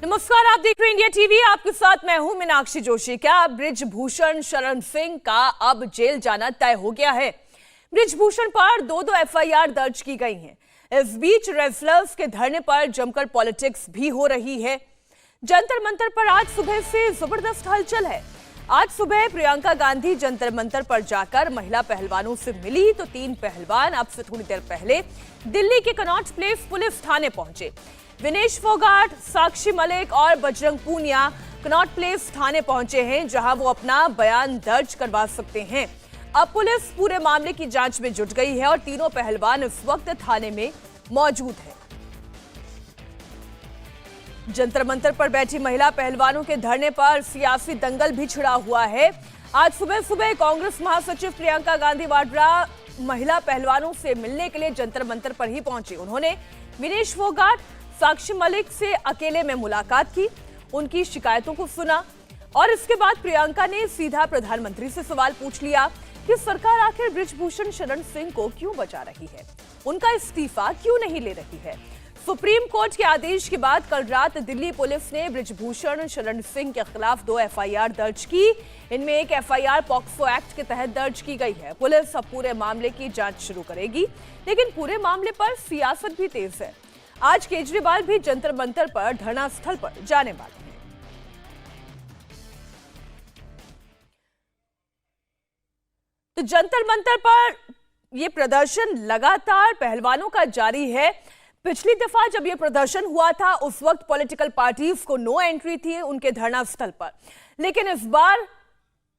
नमस्कार, आप देख रहे हैं इंडिया टीवी। आपके साथ मैं हूं मीनाक्षी जोशी। क्या बृजभूषण शरण सिंह का अब जेल जाना तय हो गया है? बृजभूषण पर दो एफआईआर दर्ज की गई हैं। इस बीच रेसलर्स के धरने पर जमकर पॉलिटिक्स भी हो रही है। जंतर मंतर पर आज सुबह से जबरदस्त हलचल है। आज सुबह प्रियंका गांधी जंतर मंतर पर जाकर महिला पहलवानों से मिली तो 3 पहलवान अब से थोड़ी देर पहले दिल्ली के कनॉट प्लेस पुलिस थाने पहुंचे। विनेश फोगाट, साक्षी मलिक और बजरंग पूनिया कनॉट प्लेस थाने पहुंचे हैं, जहां वो अपना बयान दर्ज करवा सकते हैं। अब पुलिस पूरे मामले की जांच में जुट गई है और तीनों पहलवान इस वक्त थाने में मौजूद हैं। जंतर मंतर पर बैठी महिला पहलवानों के धरने पर सियासी दंगल भी छिड़ा हुआ है। आज सुबह सुबह कांग्रेस महासचिव प्रियंका गांधी वाड्रा महिला पहलवानों से मिलने के लिए जंतर मंतर पर ही पहुंची। उन्होंने विनेश फोगाट, साक्षी मलिक से अकेले में मुलाकात की, उनकी शिकायतों को सुना और इसके बाद प्रियंका ने सीधा प्रधानमंत्री से सवाल पूछ लिया कि सरकार आखिर बृजभूषण शरण सिंह को क्यों बचा रही है, उनका इस्तीफा क्यों नहीं ले रही है। सुप्रीम कोर्ट के आदेश के बाद कल रात दिल्ली पुलिस ने बृजभूषण शरण सिंह के खिलाफ 2 एफआईआर दर्ज की। इनमें एक एफआईआर पॉक्सो एक्ट के तहत दर्ज की गई है। पुलिस अब पूरे मामले की जांच शुरू करेगी, लेकिन पूरे मामले पर सियासत भी तेज है। आज केजरीवाल भी जंतर मंतर पर धरना स्थल पर जाने वाले हैं। तो जंतर मंतर पर यह प्रदर्शन लगातार पहलवानों का जारी है। पिछली दफा जब यह प्रदर्शन हुआ था उस वक्त पॉलिटिकल पार्टीज को नो एंट्री थी उनके धरना स्थल पर, लेकिन इस बार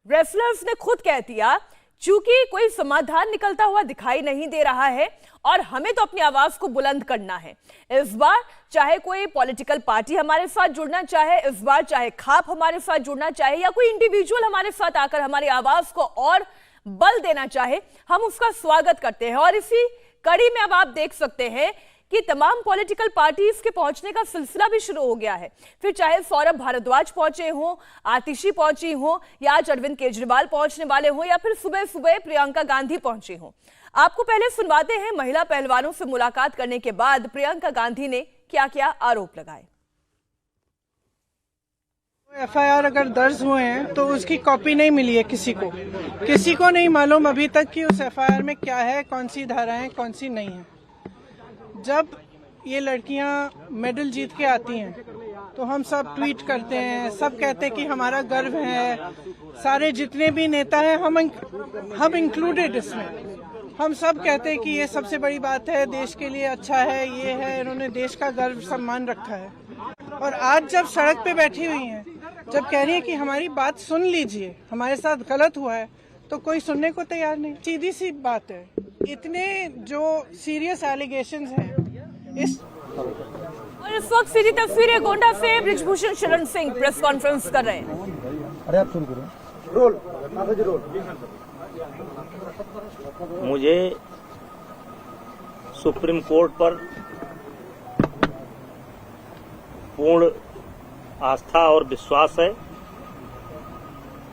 रेसलर्स ने खुद कह दिया चूंकि कोई समाधान निकलता हुआ दिखाई नहीं दे रहा है और हमें तो अपनी आवाज को बुलंद करना है। इस बार चाहे कोई पॉलिटिकल पार्टी हमारे साथ जुड़ना चाहे, इस बार चाहे खाप हमारे साथ जुड़ना चाहे या कोई इंडिविजुअल हमारे साथ आकर हमारी आवाज को और बल देना चाहे, हम उसका स्वागत करते हैं। और इसी कड़ी में अब आप देख सकते हैं कि तमाम पॉलिटिकल पार्टीज के पहुंचने का सिलसिला भी शुरू हो गया है। फिर चाहे सौरभ भारद्वाज पहुंचे हों, आतिशी पहुंची हों या आज अरविंद केजरीवाल पहुंचने वाले हों या फिर सुबह सुबह प्रियंका गांधी पहुंची हों। आपको पहले सुनवाते हैं महिला पहलवानों से मुलाकात करने के बाद प्रियंका गांधी ने क्या क्या आरोप लगाए। एफआईआर अगर दर्ज हुए हैं तो उसकी कॉपी नहीं मिली है किसी को नहीं मालूम अभी तक कि उस एफआईआर में क्या है, कौन सी धाराएं कौन सी नहीं है। जब ये लड़कियां मेडल जीत के आती हैं तो हम सब ट्वीट करते हैं, सब कहते हैं कि हमारा गर्व है। सारे जितने भी नेता हैं हम इंक्लूडेड इसमें, हम सब कहते हैं कि ये सबसे बड़ी बात है, देश के लिए अच्छा है, ये है, इन्होंने देश का गर्व सम्मान रखा है। और आज जब सड़क पे बैठी हुई हैं, जब कह रही है कि हमारी बात सुन लीजिए, हमारे साथ गलत हुआ है, तो कोई सुनने को तैयार नहीं। सीधी सी बात है, इतने जो सीरियस एलिगेशंस हैं और इस वक्त सीधी तस्वीरें गोंडा से बृजभूषण शरण सिंह प्रेस कॉन्फ्रेंस कर रहे हैं। अरे आप शुरू करो। रोल। मुझे सुप्रीम कोर्ट पर पूर्ण आस्था और विश्वास है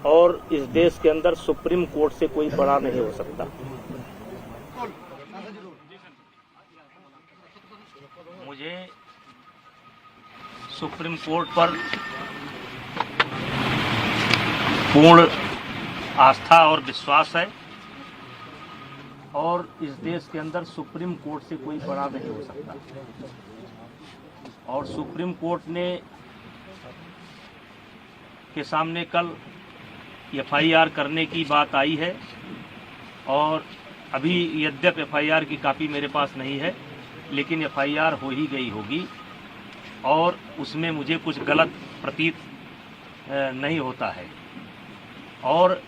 और इस देश के अंदर सुप्रीम कोर्ट से कोई बड़ा नहीं हो सकता। मुझे सुप्रीम कोर्ट पर पूर्ण आस्था और विश्वास है और इस देश के अंदर सुप्रीम कोर्ट से कोई बड़ा नहीं हो सकता। और सुप्रीम कोर्ट ने के सामने कल एफआईआर करने की बात आई है और अभी यद्यप एफआईआर की कॉपी मेरे पास नहीं है, लेकिन एफआईआर हो ही गई होगी और उसमें मुझे कुछ गलत प्रतीत नहीं होता है। और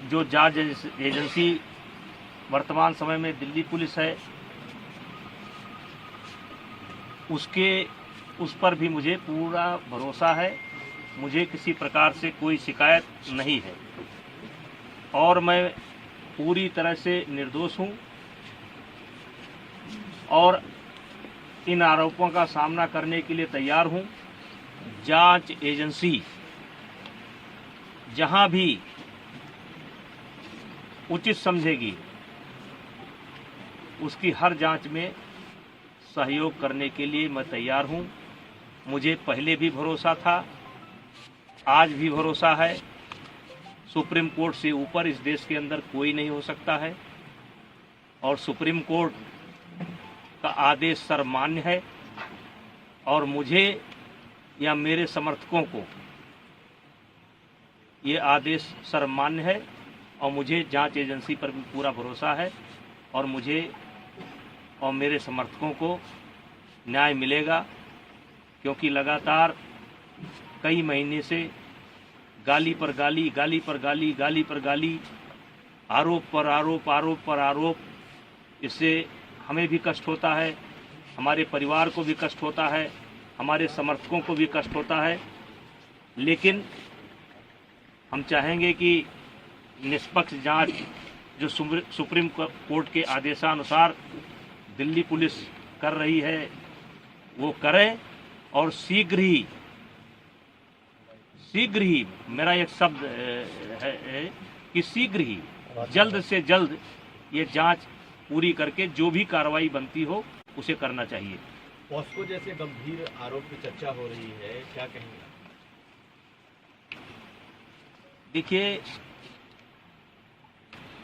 जो जांच एजेंसी वर्तमान समय में दिल्ली पुलिस है, उस पर भी मुझे पूरा भरोसा है। मुझे किसी प्रकार से कोई शिकायत नहीं है और मैं पूरी तरह से निर्दोष हूं और इन आरोपों का सामना करने के लिए तैयार हूं। जांच एजेंसी जहां भी उचित समझेगी उसकी हर जांच में सहयोग करने के लिए मैं तैयार हूं। मुझे पहले भी भरोसा था, आज भी भरोसा है। सुप्रीम कोर्ट से ऊपर इस देश के अंदर कोई नहीं हो सकता है और सुप्रीम कोर्ट का आदेश सर्वमान्य है और मुझे या मेरे समर्थकों को ये आदेश सर्वमान्य है और मुझे जांच एजेंसी पर भी पूरा भरोसा है और मुझे और मेरे समर्थकों को न्याय मिलेगा, क्योंकि लगातार कई महीने से गाली पर गाली, गाली पर गाली, गाली पर गाली, आरोप पर आरोप, आरोप पर आरोप, इससे हमें भी कष्ट होता है, हमारे परिवार को भी कष्ट होता है, हमारे समर्थकों को भी कष्ट होता है। लेकिन हम चाहेंगे कि निष्पक्ष जांच जो सुप्रीम कोर्ट के आदेशानुसार दिल्ली पुलिस कर रही है वो करें और शीघ्र ही मेरा एक शब्द है कि शीघ्र ही जल्द से जल्द ये जांच पूरी करके जो भी कार्रवाई बनती हो उसे करना चाहिए। पॉस्को जैसे गंभीर आरोप की चर्चा हो रही है, क्या कहेंगे? देखिए,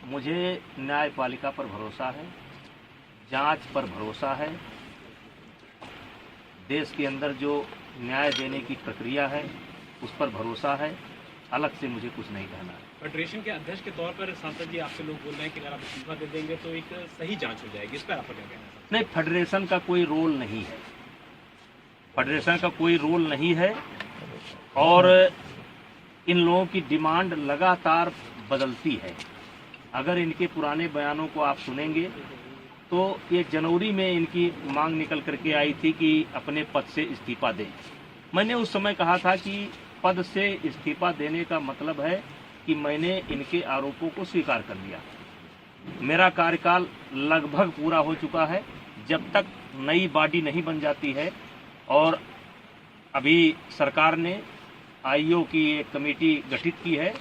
मुझे न्यायपालिका पर भरोसा है, जांच पर भरोसा है, देश के अंदर जो न्याय देने की प्रक्रिया है उस पर भरोसा है। अलग से मुझे कुछ नहीं कहना है। फेडरेशन के अध्यक्ष के तौर पर सांसद जी आपसे लोग बोल रहे हैं कि अगर आप इस्तीफा दे देंगे तो एक सही जांच हो जाएगी, इस पर आपका क्या कहना है? नहीं, फेडरेशन का कोई रोल नहीं है, फेडरेशन का कोई रोल नहीं है और इन लोगों की डिमांड लगातार बदलती है। अगर इनके पुराने बयानों को आप सुनेंगे तो ये जनवरी में इनकी मांग निकल करके आई थी कि अपने पद से इस्तीफा दें। मैंने उस समय कहा था कि पद से इस्तीफा देने का मतलब है कि मैंने इनके आरोपों को स्वीकार कर लिया। मेरा कार्यकाल लगभग पूरा हो चुका है, जब तक नई बॉडी नहीं बन जाती है और अभी सरकार ने आईओ की एक कमेटी गठित की है,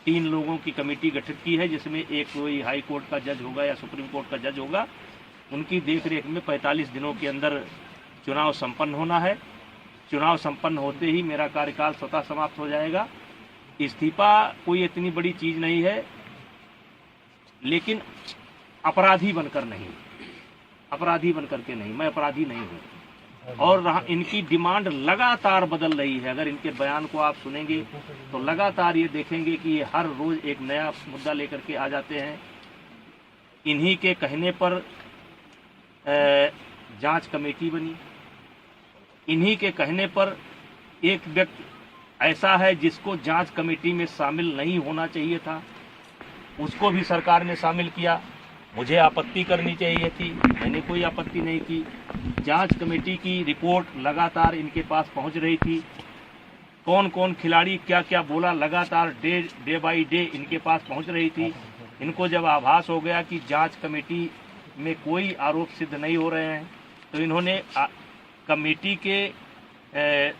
3 लोगों की कमेटी गठित की है, जिसमें एक कोई हाई कोर्ट का जज होगा या सुप्रीम कोर्ट का जज होगा। उनकी देखरेख में 45 दिनों के अंदर चुनाव संपन्न होना है। चुनाव संपन्न होते ही मेरा कार्यकाल स्वतः समाप्त हो जाएगा। इस्तीफा कोई इतनी बड़ी चीज नहीं है, लेकिन अपराधी बनकर नहीं, अपराधी बनकर के नहीं, मैं अपराधी नहीं हूँ। और इनकी डिमांड लगातार बदल रही है। अगर इनके बयान को आप सुनेंगे तो लगातार ये देखेंगे कि ये हर रोज एक नया मुद्दा लेकर के आ जाते हैं। इन्हीं के कहने पर जांच कमेटी बनी, इन्हीं के कहने पर एक व्यक्ति ऐसा है जिसको जांच कमेटी में शामिल नहीं होना चाहिए था, उसको भी सरकार ने शामिल किया। मुझे आपत्ति करनी चाहिए थी, मैंने कोई आपत्ति नहीं की। जांच कमेटी की रिपोर्ट लगातार इनके पास पहुंच रही थी। कौन कौन खिलाड़ी क्या क्या बोला, लगातार डे बाई डे इनके पास पहुंच रही थी। इनको जब आभास हो गया कि जांच कमेटी में कोई आरोप सिद्ध नहीं हो रहे हैं तो इन्होंने कमेटी के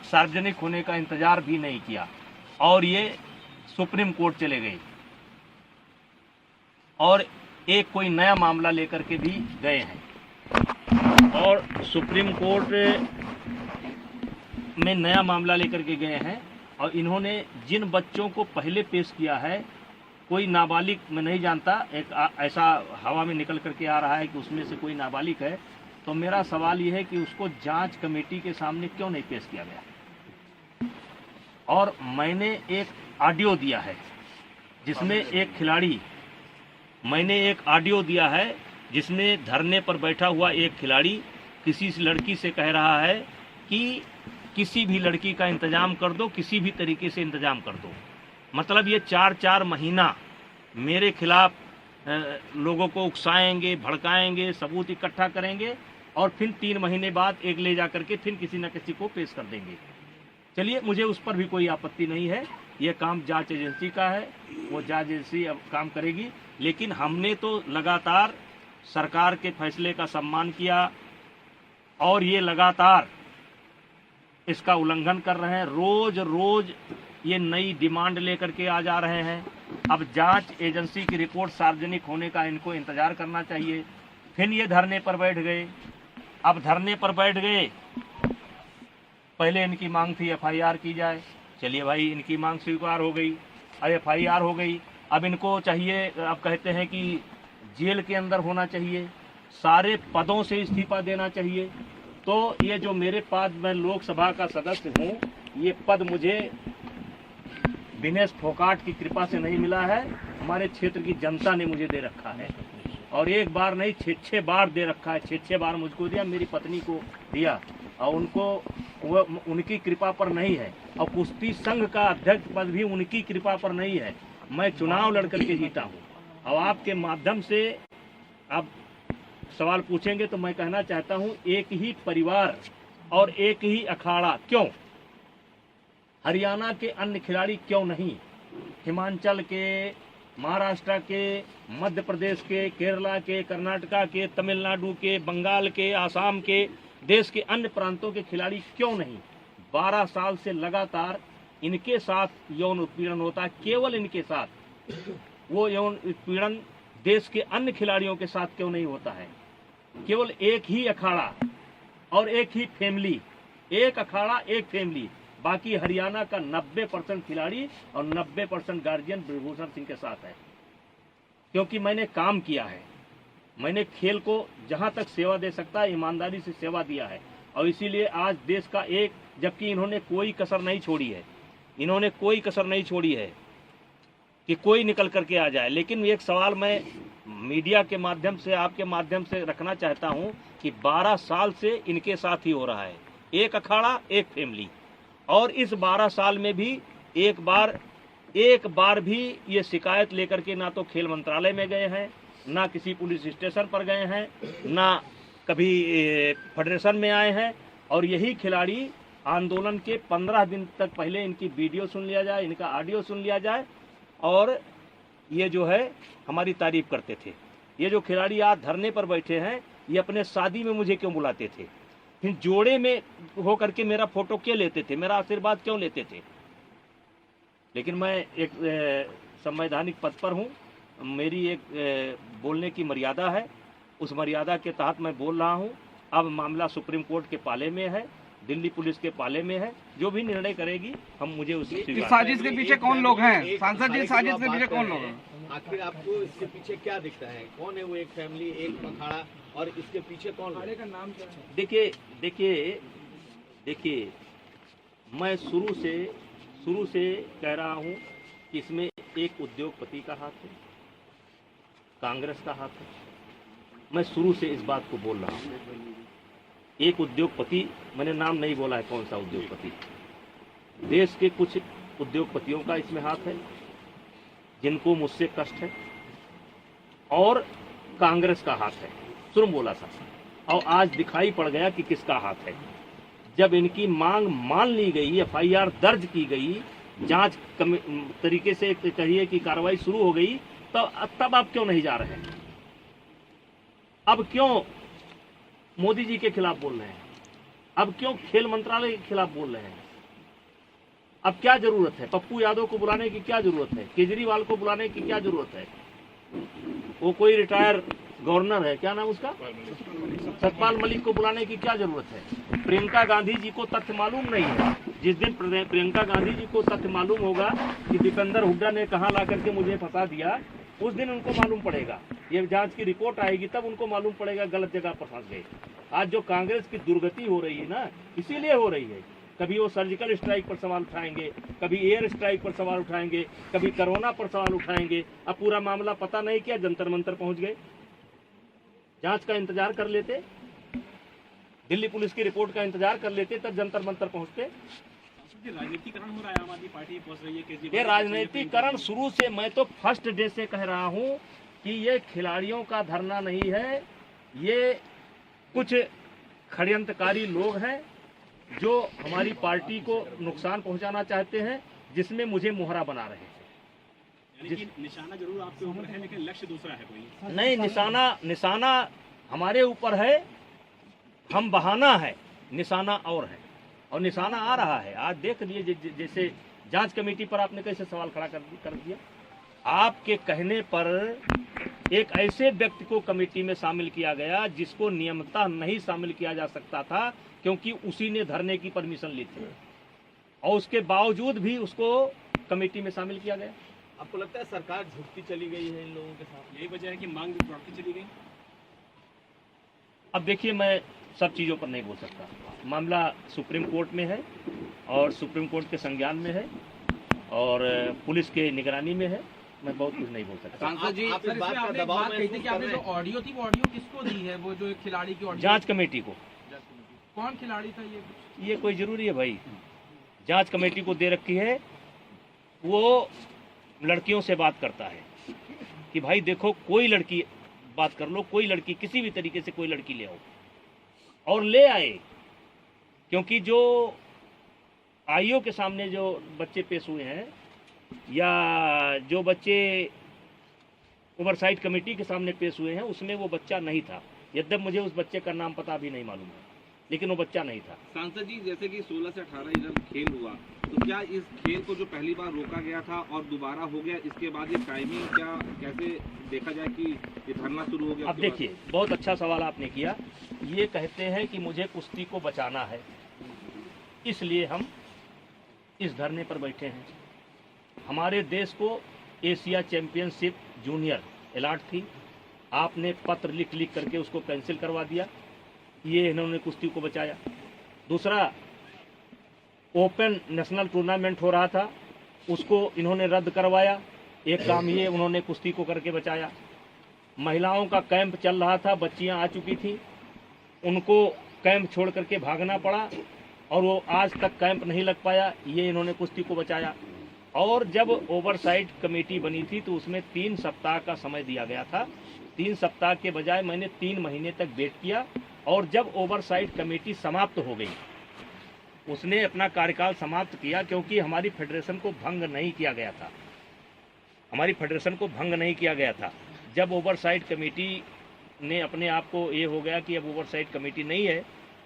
सार्वजनिक होने का इंतजार भी नहीं किया और ये सुप्रीम कोर्ट चले गए और एक कोई नया मामला लेकर के भी गए हैं और सुप्रीम कोर्ट में नया मामला लेकर के गए हैं। और इन्होंने जिन बच्चों को पहले पेश किया है, कोई नाबालिग मैं नहीं जानता, एक ऐसा हवा में निकल करके आ रहा है कि उसमें से कोई नाबालिग है, तो मेरा सवाल यह है कि उसको जांच कमेटी के सामने क्यों नहीं पेश किया गया। और मैंने एक ऑडियो दिया है जिसमें एक खिलाड़ी, मैंने एक ऑडियो दिया है जिसमें धरने पर बैठा हुआ एक खिलाड़ी किसी लड़की से कह रहा है कि किसी भी लड़की का इंतजाम कर दो, किसी भी तरीके से इंतजाम कर दो। मतलब ये 4-4 महीना मेरे खिलाफ लोगों को उकसाएंगे, भड़काएंगे, सबूत इकट्ठा करेंगे और फिर 3 महीने बाद एक ले जा करके फिर किसी न किसी को पेश कर देंगे। चलिए, मुझे उस पर भी कोई आपत्ति नहीं है, ये काम जांच एजेंसी का है, वो जांच एजेंसी अब काम करेगी। लेकिन हमने तो लगातार सरकार के फैसले का सम्मान किया और ये लगातार इसका उल्लंघन कर रहे हैं। रोज रोज ये नई डिमांड लेकर के आ जा रहे हैं। अब जांच एजेंसी की रिपोर्ट सार्वजनिक होने का इनको इंतजार करना चाहिए। फिर ये धरने पर बैठ गए। अब धरने पर बैठ गए पहले इनकी मांग थी FIR की जाए, चलिए भाई इनकी मांग स्वीकार हो गई, अब FIR हो गई। अब इनको चाहिए, अब कहते हैं कि जेल के अंदर होना चाहिए, सारे पदों से इस्तीफा देना चाहिए। तो ये जो मेरे पास, मैं लोकसभा का सदस्य हूँ, ये पद मुझे दिनेश फोगाट की कृपा से नहीं मिला है, हमारे क्षेत्र की जनता ने मुझे दे रखा है। और एक बार नहीं, 6 बार दे रखा है। 6 बार मुझको दिया, मेरी पत्नी को दिया, और उनको वो उनकी कृपा पर नहीं है। और कुश्ती संघ का अध्यक्ष पद भी उनकी कृपा पर नहीं है। मैं चुनाव लड़ करके जीता हूँ। और आपके माध्यम से आप सवाल पूछेंगे तो मैं कहना चाहता हूँ, एक ही परिवार और एक ही अखाड़ा क्यों? हरियाणा के अन्य खिलाड़ी क्यों नहीं? हिमाचल के, महाराष्ट्र के, मध्य प्रदेश के, केरला के, कर्नाटका के, तमिलनाडु के, बंगाल के, आसाम के, देश के अन्य प्रांतों के खिलाड़ी क्यों नहीं? 12 साल से लगातार इनके साथ यौन उत्पीड़न होता है, केवल इनके साथ। वो यौन उत्पीड़न देश के अन्य खिलाड़ियों के साथ क्यों नहीं होता है? केवल एक ही अखाड़ा और एक ही फैमिली, एक अखाड़ा एक फैमिली। बाकी हरियाणा का 90% खिलाड़ी और 90% गार्जियन ब्रिजभूषण सिंह के साथ है। क्योंकि मैंने काम किया है, मैंने खेल को जहां तक सेवा दे सकता है ईमानदारी से सेवा दिया है। और इसीलिए आज देश का एक, जबकि इन्होंने कोई कसर नहीं छोड़ी है, इन्होंने कोई कसर नहीं छोड़ी है कि कोई निकल करके आ जाए। लेकिन एक सवाल मैं मीडिया के माध्यम से, आपके माध्यम से रखना चाहता हूं कि 12 साल से इनके साथ ही हो रहा है, एक अखाड़ा एक फैमिली। और इस 12 साल में भी एक बार भी ये शिकायत लेकर के ना तो खेल मंत्रालय में गए हैं, ना किसी पुलिस स्टेशन पर गए हैं, ना कभी फेडरेशन में आए हैं। और यही खिलाड़ी आंदोलन के 15 दिन तक पहले इनकी वीडियो सुन लिया जाए, इनका ऑडियो सुन लिया जाए, और ये जो है हमारी तारीफ करते थे। ये जो खिलाड़ी आज धरने पर बैठे हैं, ये अपने शादी में मुझे क्यों बुलाते थे? फिर जोड़े में होकर के मेरा फोटो क्यों लेते थे? मेरा आशीर्वाद क्यों लेते थे? लेकिन मैं एक संवैधानिक पद पर हूँ, मेरी एक बोलने की मर्यादा है, उस मर्यादा के तहत मैं बोल रहा हूँ। अब मामला सुप्रीम कोर्ट के पाले में है, दिल्ली पुलिस के पाले में है, जो भी निर्णय करेगी हम मुझे उसी इस साजिश के पीछे कौन लोग हैं? सांसद जी, साजिश के पीछे कौन लोग हैं? आखिर आपको इसके पीछे क्या दिखता है? कौन है वो एक फैमिली, एक अखाड़ा, और इसके पीछे कौन है? का नाम क्या है? देखिए, मैं शुरू से कह रहा हूँ कि इसमें एक उद्योगपति का हाथ है, कांग्रेस का हाथ है। मैं शुरू से इस बात को बोल रहा हूँ। एक उद्योगपति, मैंने नाम नहीं बोला है कौन सा उद्योगपति, देश के कुछ उद्योगपतियों का इसमें हाथ है जिनको मुझसे कष्ट है, और कांग्रेस का हाथ है। शुरू बोला था, और आज दिखाई पड़ गया कि किसका हाथ है। जब इनकी मांग मान ली गई, FIR दर्ज की गई, जांच तरीके से कहिए कि कार्रवाई शुरू हो गई, तो तब आप क्यों नहीं जा रहे हैं? अब क्यों मोदी जी के खिलाफ बोल रहे हैं? अब क्यों खेल मंत्रालय के खिलाफ बोल रहे हैं? अब क्या जरूरत है? पप्पू यादव को बुलाने की क्या जरूरत है? केजरीवाल को बुलाने की क्या जरूरत है? वो कोई रिटायर गवर्नर है, क्या नाम उसका, सतपाल मलिक को बुलाने की क्या जरूरत है? प्रियंका गांधी जी को तथ्य मालूम नहीं है। जिस दिन प्रियंका गांधी जी को तथ्य मालूम होगा कि दीपेंद्र हुड्डा ने कहां ला करके मुझे फंसा दिया, उस दिन उनको मालूम पड़ेगा। ये जांच की रिपोर्ट आएगी तब उनको मालूम पड़ेगा गलत जगह पर फंस गए। आज जो कांग्रेस की दुर्गति हो रही है ना, इसीलिए हो रही है। कभी वो सर्जिकल स्ट्राइक पर सवाल उठाएंगे, कभी एयर स्ट्राइक पर सवाल उठाएंगे, कभी कोरोना पर सवाल उठाएंगे। अब पूरा मामला पता नहीं क्या जंतर मंतर पहुंच गए। जांच का इंतजार कर लेते, दिल्ली पुलिस की रिपोर्ट का इंतजार कर लेते, तब जंतर मंतर पहुंचते। राजनीतिकरण हो रहा है, आम आदमी पार्टी पहुंच रही है। ये राजनीतिकरण शुरू से, मैं तो फर्स्ट डे से कह रहा हूं कि ये खिलाड़ियों का धरना नहीं है, ये कुछ षड्यंत्रकारी लोग हैं जो हमारी पार्टी को नुकसान पहुंचाना चाहते हैं, जिसमें मुझे मोहरा बना रहे हैं। निशाना जरूर आपके ऊपर है, लेकिन लक्ष्य दूसरा है कोई नहीं। निशाना हमारे ऊपर है, हम बहाना है, निशाना और है, और निशाना आ रहा है। आज देख लिए जैसे जांच कमेटी पर आपने कैसे सवाल खड़ा कर दिया। आपके कहने पर एक ऐसे व्यक्ति को कमेटी में शामिल किया गया जिसको नियमतः नहीं शामिल किया जा सकता था, क्योंकि उसी ने धरने की परमिशन ली थी और उसके बावजूद भी उसको कमेटी में शामिल किया गया। आपको लगता है सरकार झुकती चली गई है इन लोगों के साथ? यही वजह है कि मांग भी बढ़ती चली गई। अब देखिए, मैं सब चीज़ों पर नहीं बोल सकता। मामला सुप्रीम कोर्ट में है और सुप्रीम कोर्ट के संज्ञान में है और पुलिस के निगरानी में है। मैं बहुत कुछ नहीं बोल सकता। सांसद जी, आप इस सर, बात इसमें का आपने एक दबाव बात कही थी महसूस कि आपने कर जो रहे हैं? ऑडियो थी वो ऑडियो किसको दी है? वो जो एक खिलाड़ी की ऑडियो, जांच कमेटी को। कौन खिलाड़ी था ये? कोई जरूरी है भाई? जांच कमेटी को दे रखी है। वो लड़कियों से बात करता है कि भाई देखो, कोई लड़की बात कर लो, कोई लड़की किसी भी तरीके से कोई लड़की ले आओ, और ले आए। क्योंकि जो आईओ के सामने जो बच्चे पेश हुए हैं या जो बच्चे ओवरसाइट कमेटी के सामने पेश हुए हैं, उसमें वो बच्चा नहीं था। यद्यप मुझे उस बच्चे का नाम पता भी नहीं मालूम है, लेकिन वो बच्चा नहीं था। सांसद जी, जैसे कि 16 से 18 जब खेल हुआ, तो क्या इस खेल को जो पहली बार रोका गया था और दोबारा हो गया, इसके बाद ये टाइमिंग क्या कैसे देखा जाए कि ये धरना शुरू हो गया? अब देखिए, बहुत अच्छा सवाल आपने किया। ये कहते हैं कि मुझे कुश्ती को बचाना है, इसलिए हम इस धरने पर बैठे हैं। हमारे देश को एशिया चैंपियनशिप जूनियर अलॉट थी, आपने पत्र लिख लिख करके उसको कैंसिल करवा दिया। ये इन्होंने कुश्ती को बचाया। दूसरा, ओपन नेशनल टूर्नामेंट हो रहा था, उसको इन्होंने रद्द करवाया। एक काम ये उन्होंने कुश्ती को करके बचाया। महिलाओं का कैंप चल रहा था, बच्चियां आ चुकी थी, उनको कैंप छोड़ करके भागना पड़ा और वो आज तक कैंप नहीं लग पाया। ये इन्होंने कुश्ती को बचाया। और जब ओवरसाइट कमेटी बनी थी तो उसमें 3 सप्ताह का समय दिया गया था। 3 सप्ताह के बजाय मैंने 3 महीने तक वेट किया, और जब ओवरसाइट कमेटी समाप्त हो गई, उसने अपना कार्यकाल समाप्त किया, क्योंकि हमारी फेडरेशन को भंग नहीं किया गया था। हमारी फेडरेशन को भंग नहीं किया गया था। जब ओवरसाइट कमेटी ने अपने आप को ये हो गया कि अब ओवरसाइट कमेटी नहीं है,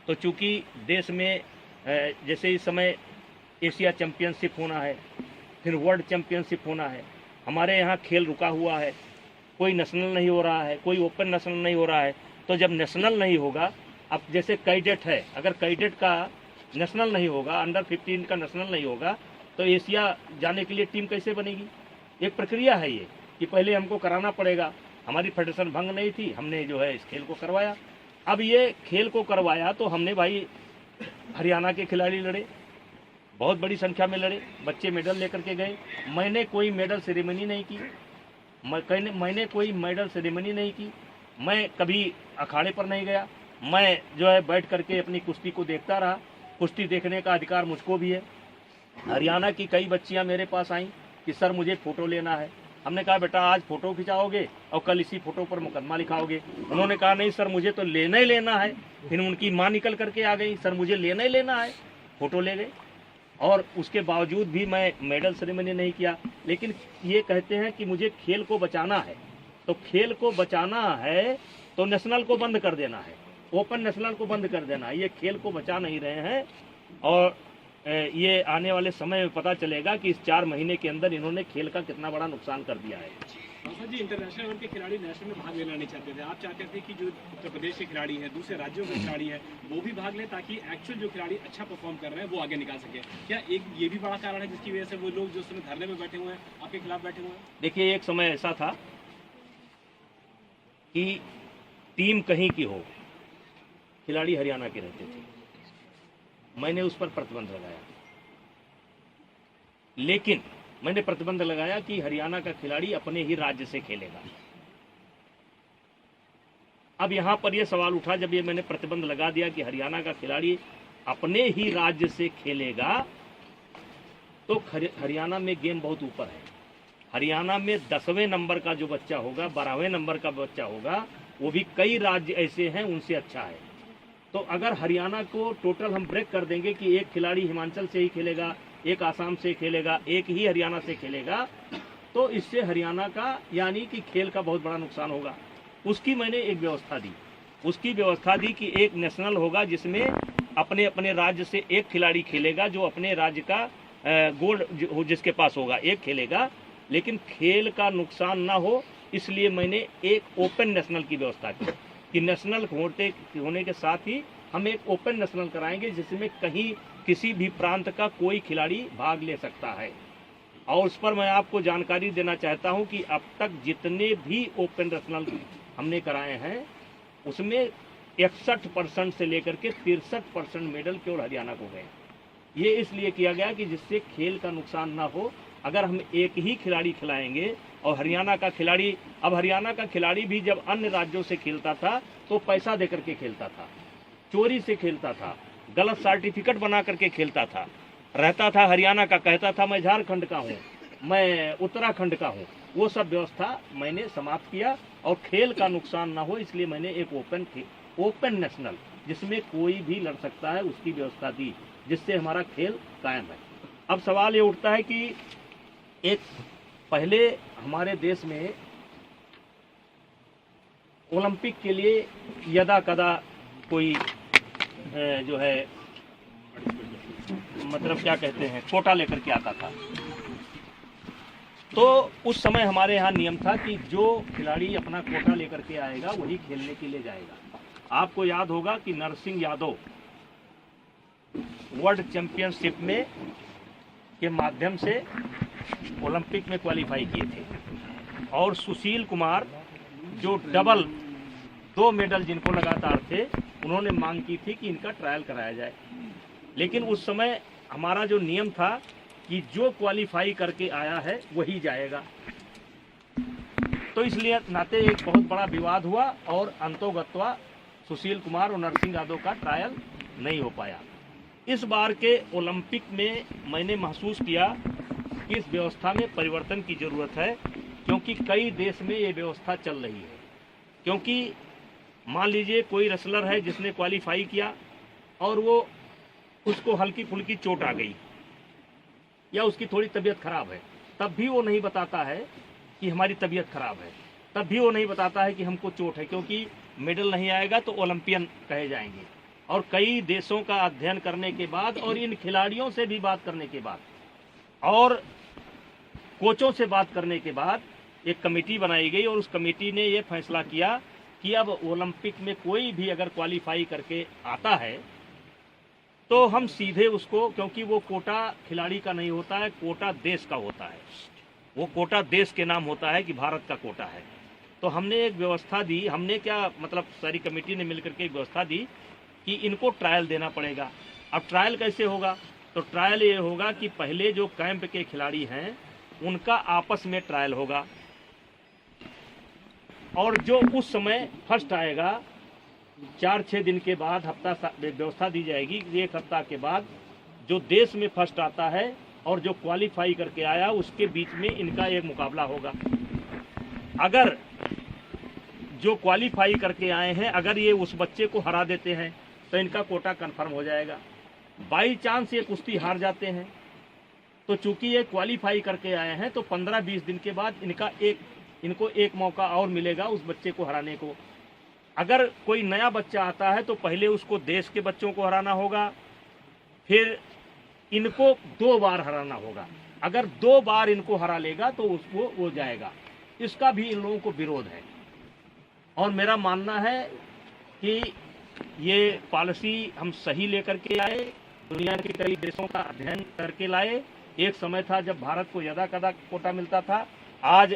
तो चूंकि देश में जैसे इस समय एशिया चैंपियनशिप होना है, फिर वर्ल्ड चैंपियनशिप होना है, हमारे यहाँ खेल रुका हुआ है, कोई नेशनल नहीं हो रहा है, कोई ओपन नेशनल नहीं हो रहा है। तो जब नेशनल नहीं होगा, अब जैसे कैडेट है, अगर कैडेट का नेशनल नहीं होगा, अंडर 15 का नेशनल नहीं होगा, तो एशिया जाने के लिए टीम कैसे बनेगी? एक प्रक्रिया है ये कि पहले हमको कराना पड़ेगा। हमारी फेडरेशन भंग नहीं थी, हमने जो है इस खेल को करवाया। अब ये खेल को करवाया तो हमने भाई हरियाणा के खिलाड़ी लड़े, बहुत बड़ी संख्या में लड़े, बच्चे मेडल लेकर के गए। मैंने कोई मेडल सेरेमनी नहीं की, मैंने कोई मेडल सेरेमनी नहीं की। मैं कभी अखाड़े पर नहीं गया, मैं जो है बैठ करके अपनी कुश्ती को देखता रहा। कुश्ती देखने का अधिकार मुझको भी है। हरियाणा की कई बच्चियां मेरे पास आईं कि सर मुझे फ़ोटो लेना है। हमने कहा बेटा आज फ़ोटो खिंचाओगे और कल इसी फ़ोटो पर मुकदमा लिखाओगे। उन्होंने कहा नहीं सर मुझे तो लेना ही लेना है। फिर उनकी माँ निकल करके आ गई, सर मुझे लेना ही लेना है। फ़ोटो ले गए और उसके बावजूद भी मैं मेडल सेरेमनी नहीं किया। लेकिन ये कहते हैं कि मुझे खेल को बचाना है, तो खेल को बचाना है तो नेशनल को बंद कर देना है, ओपन नेशनल को बंद कर देना है। ये खेल को बचा नहीं रहे हैं और ये आने वाले समय में पता चलेगा कि इस 4 महीने के अंदर इन्होंने खेल का कितना बड़ा नुकसान कर दिया है। सांसद जी, इंटरनेशनल लेवल के खिलाड़ी नेशनल में भाग लेना नहीं चाहते थे, आप चाहते थे कि जो उत्तर प्रदेश के खिलाड़ी हैं, दूसरे राज्यों के खिलाड़ी हैं, वो भी भाग लें ताकि एक्चुअल जो खिलाड़ी अच्छा परफॉर्म कर रहे हैं वो आगे निकाल सके। क्या एक ये भी बड़ा कारण है जिसकी वजह से वो लोग जो उसमें धरने में बैठे हुए हैं आपके खिलाफ बैठे हुए हैं? देखिए, एक समय ऐसा था कि टीम कहीं की हो, खिलाड़ी हरियाणा के रहते थे, मैंने उस पर प्रतिबंध लगाया। लेकिन मैंने प्रतिबंध लगाया कि हरियाणा का खिलाड़ी अपने ही राज्य से खेलेगा। अब यहां पर यह सवाल उठा, जब ये मैंने प्रतिबंध लगा दिया कि हरियाणा का खिलाड़ी अपने ही राज्य से खेलेगा, तो हरियाणा में गेम बहुत ऊपर है। हरियाणा में 10वें नंबर का जो बच्चा होगा, 12वें नंबर का बच्चा होगा, वो भी कई राज्य ऐसे हैं उनसे अच्छा है। तो अगर हरियाणा को टोटल हम ब्रेक कर देंगे कि एक खिलाड़ी हिमाचल से ही खेलेगा, एक आसाम से खेलेगा, एक ही हरियाणा से खेलेगा, तो इससे हरियाणा का यानी कि खेल का बहुत बड़ा नुकसान होगा। उसकी मैंने एक व्यवस्था दी, उसकी व्यवस्था दी कि एक नेशनल होगा जिसमें अपने अपने राज्य से एक खिलाड़ी खेलेगा, जो अपने राज्य का गोल्ड जिसके पास होगा एक खेलेगा। लेकिन खेल का नुकसान ना हो इसलिए मैंने एक ओपन नेशनल की व्यवस्था की कि नेशनल होने के साथ ही हम एक ओपन नेशनल कराएंगे जिसमें कहीं किसी भी प्रांत का कोई खिलाड़ी भाग ले सकता है। और उस पर मैं आपको जानकारी देना चाहता हूं कि अब तक जितने भी ओपन नेशनल हमने कराए हैं उसमें 61% से लेकर के 63% मेडल केवल हरियाणा को गए। ये इसलिए किया गया कि जिससे खेल का नुकसान ना हो। अगर हम एक ही खिलाड़ी खिलाएंगे और हरियाणा का खिलाड़ी, अब हरियाणा का खिलाड़ी भी जब अन्य राज्यों से खेलता था तो पैसा देकर के खेलता था, चोरी से खेलता था, गलत सर्टिफिकेट बना करके खेलता था, रहता था हरियाणा का, कहता था मैं झारखंड का हूँ, मैं उत्तराखंड का हूँ। वो सब व्यवस्था मैंने समाप्त किया और खेल का नुकसान ना हो इसलिए मैंने एक ओपन नेशनल जिसमें कोई भी लड़ सकता है उसकी व्यवस्था दी, जिससे हमारा खेल कायम है। अब सवाल ये उठता है कि एक पहले हमारे देश में ओलंपिक के लिए यदा कदा कोई जो है मतलब क्या कहते हैं कोटा लेकर के आता था। तो उस समय हमारे यहाँ नियम था कि जो खिलाड़ी अपना कोटा लेकर के आएगा वही खेलने के लिए जाएगा। आपको याद होगा कि नरसिंह यादव वर्ल्ड चैंपियनशिप में के माध्यम से ओलंपिक में क्वालिफाई किए थे और सुशील कुमार जो डबल 2 मेडल जिनको लगातार थे उन्होंने मांग की थी कि इनका ट्रायल कराया जाए। लेकिन उस समय हमारा जो नियम था कि जो क्वालिफाई करके आया है वही जाएगा। तो इसलिए नाते एक बहुत बड़ा विवाद हुआ और अंतोगत्वा सुशील कुमार और नरसिंह यादव का ट्रायल नहीं हो पाया। इस बार के ओलंपिक में मैंने महसूस किया कि इस व्यवस्था में परिवर्तन की ज़रूरत है, क्योंकि कई देश में ये व्यवस्था चल रही है। क्योंकि मान लीजिए कोई रेसलर है जिसने क्वालिफाई किया और वो उसको हल्की फुल्की चोट आ गई या उसकी थोड़ी तबीयत खराब है, तब भी वो नहीं बताता है कि हमारी तबीयत खराब है, तब भी वो नहीं बताता है कि हमको चोट है, क्योंकि मेडल नहीं आएगा तो ओलंपियन कहे जाएंगे। और कई देशों का अध्ययन करने के बाद और इन खिलाड़ियों से भी बात करने के बाद और कोचों से बात करने के बाद एक कमेटी बनाई गई और उस कमेटी ने ये फैसला किया कि अब ओलंपिक में कोई भी अगर क्वालिफाई करके आता है तो हम सीधे उसको, क्योंकि वो कोटा खिलाड़ी का नहीं होता है, कोटा देश का होता है, वो कोटा देश के नाम होता है कि भारत का कोटा है। तो हमने एक व्यवस्था दी, हमने क्या मतलब सारी कमेटी ने मिलकर के एक व्यवस्था दी कि इनको ट्रायल देना पड़ेगा। अब ट्रायल कैसे होगा? तो ट्रायल ये होगा कि पहले जो कैंप के खिलाड़ी हैं उनका आपस में ट्रायल होगा और जो उस समय फर्स्ट आएगा 4-6 दिन के बाद हफ्ता व्यवस्था दी जाएगी। 1 हफ्ता के बाद जो देश में फर्स्ट आता है और जो क्वालिफाई करके आया उसके बीच में इनका एक मुकाबला होगा। अगर जो क्वालिफाई करके आए हैं अगर ये उस बच्चे को हरा देते हैं तो इनका कोटा कंफर्म हो जाएगा। बाई चांस ये कुश्ती हार जाते हैं तो चूंकि ये क्वालिफाई करके आए हैं तो 15-20 दिन के बाद इनको एक मौका और मिलेगा उस बच्चे को हराने को। अगर कोई नया बच्चा आता है तो पहले उसको देश के बच्चों को हराना होगा, फिर इनको 2 बार हराना होगा। अगर 2 बार इनको हरा लेगा तो उसको वो जाएगा। इसका भी इन लोगों को विरोध है और मेरा मानना है कि ये पॉलिसी हम सही लेकर के आए, दुनिया के कई देशों का अध्ययन करके लाए। एक समय था जब भारत को यदा कदा कोटा मिलता था, आज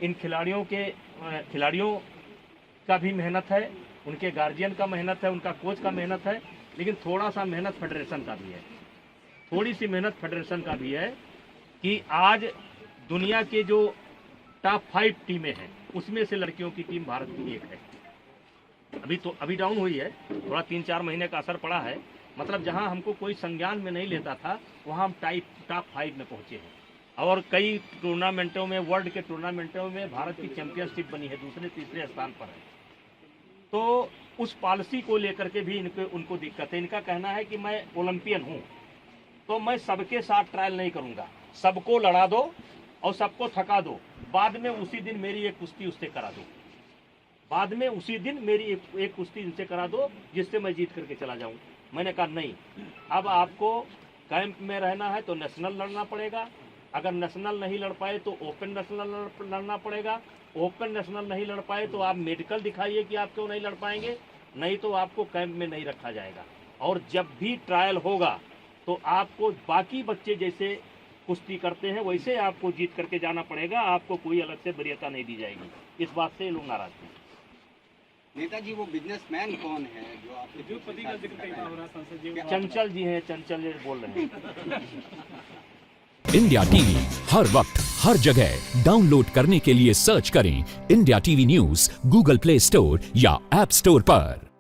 इन खिलाड़ियों का भी मेहनत है, उनके गार्जियन का मेहनत है, उनका कोच का मेहनत है, लेकिन थोड़ा सा मेहनत फेडरेशन का भी है, थोड़ी सी मेहनत फेडरेशन का भी है कि आज दुनिया के जो टॉप 5 टीमें हैं उसमें से लड़कियों की टीम भारत की एक है। अभी डाउन हुई है, थोड़ा 3-4 महीने का असर पड़ा है। मतलब जहां हमको कोई संज्ञान में नहीं लेता था वहां हम टॉप 5 में पहुंचे हैं और कई टूर्नामेंटों में, वर्ल्ड के टूर्नामेंटों में भारत की चैंपियनशिप बनी है, 2-3 स्थान पर है। तो उस पॉलिसी को लेकर के भी उनको दिक्कत है। इनका कहना है कि मैं ओलंपियन हूँ तो मैं सबके साथ ट्रायल नहीं करूँगा, सबको लड़ा दो और सबको थका दो, बाद में उसी दिन मेरी एक कुश्ती उससे करा दो, बाद में उसी दिन मेरी एक कुश्ती इनसे करा दो जिससे मैं जीत करके चला जाऊँ। मैंने कहा नहीं, अब आपको कैंप में रहना है तो नेशनल लड़ना पड़ेगा अगर नेशनल नहीं लड़ पाए तो ओपन नेशनल लड़ना पड़ेगा। ओपन नेशनल नहीं लड़ पाए तो आप मेडिकल दिखाइए कि आप क्यों नहीं लड़ पाएंगे, नहीं तो आपको कैंप में नहीं रखा जाएगा। और जब भी ट्रायल होगा तो आपको बाकी बच्चे जैसे कुश्ती करते हैं वैसे आपको जीत करके जाना पड़ेगा, आपको कोई अलग से वरीयता नहीं दी जाएगी। इस बात से ये लोग नाराज हैं। नेताजी वो बिजनेसमैन कौन है जो आपके उद्योगपति का जिक्र कई बार हो रहा है संसद जी में। चंचल जी हैं, चंचल जी बोल रहे हैं। इंडिया टीवी हर वक्त हर जगह डाउनलोड करने के लिए सर्च करें India TV news Google play store या ऐप स्टोर पर।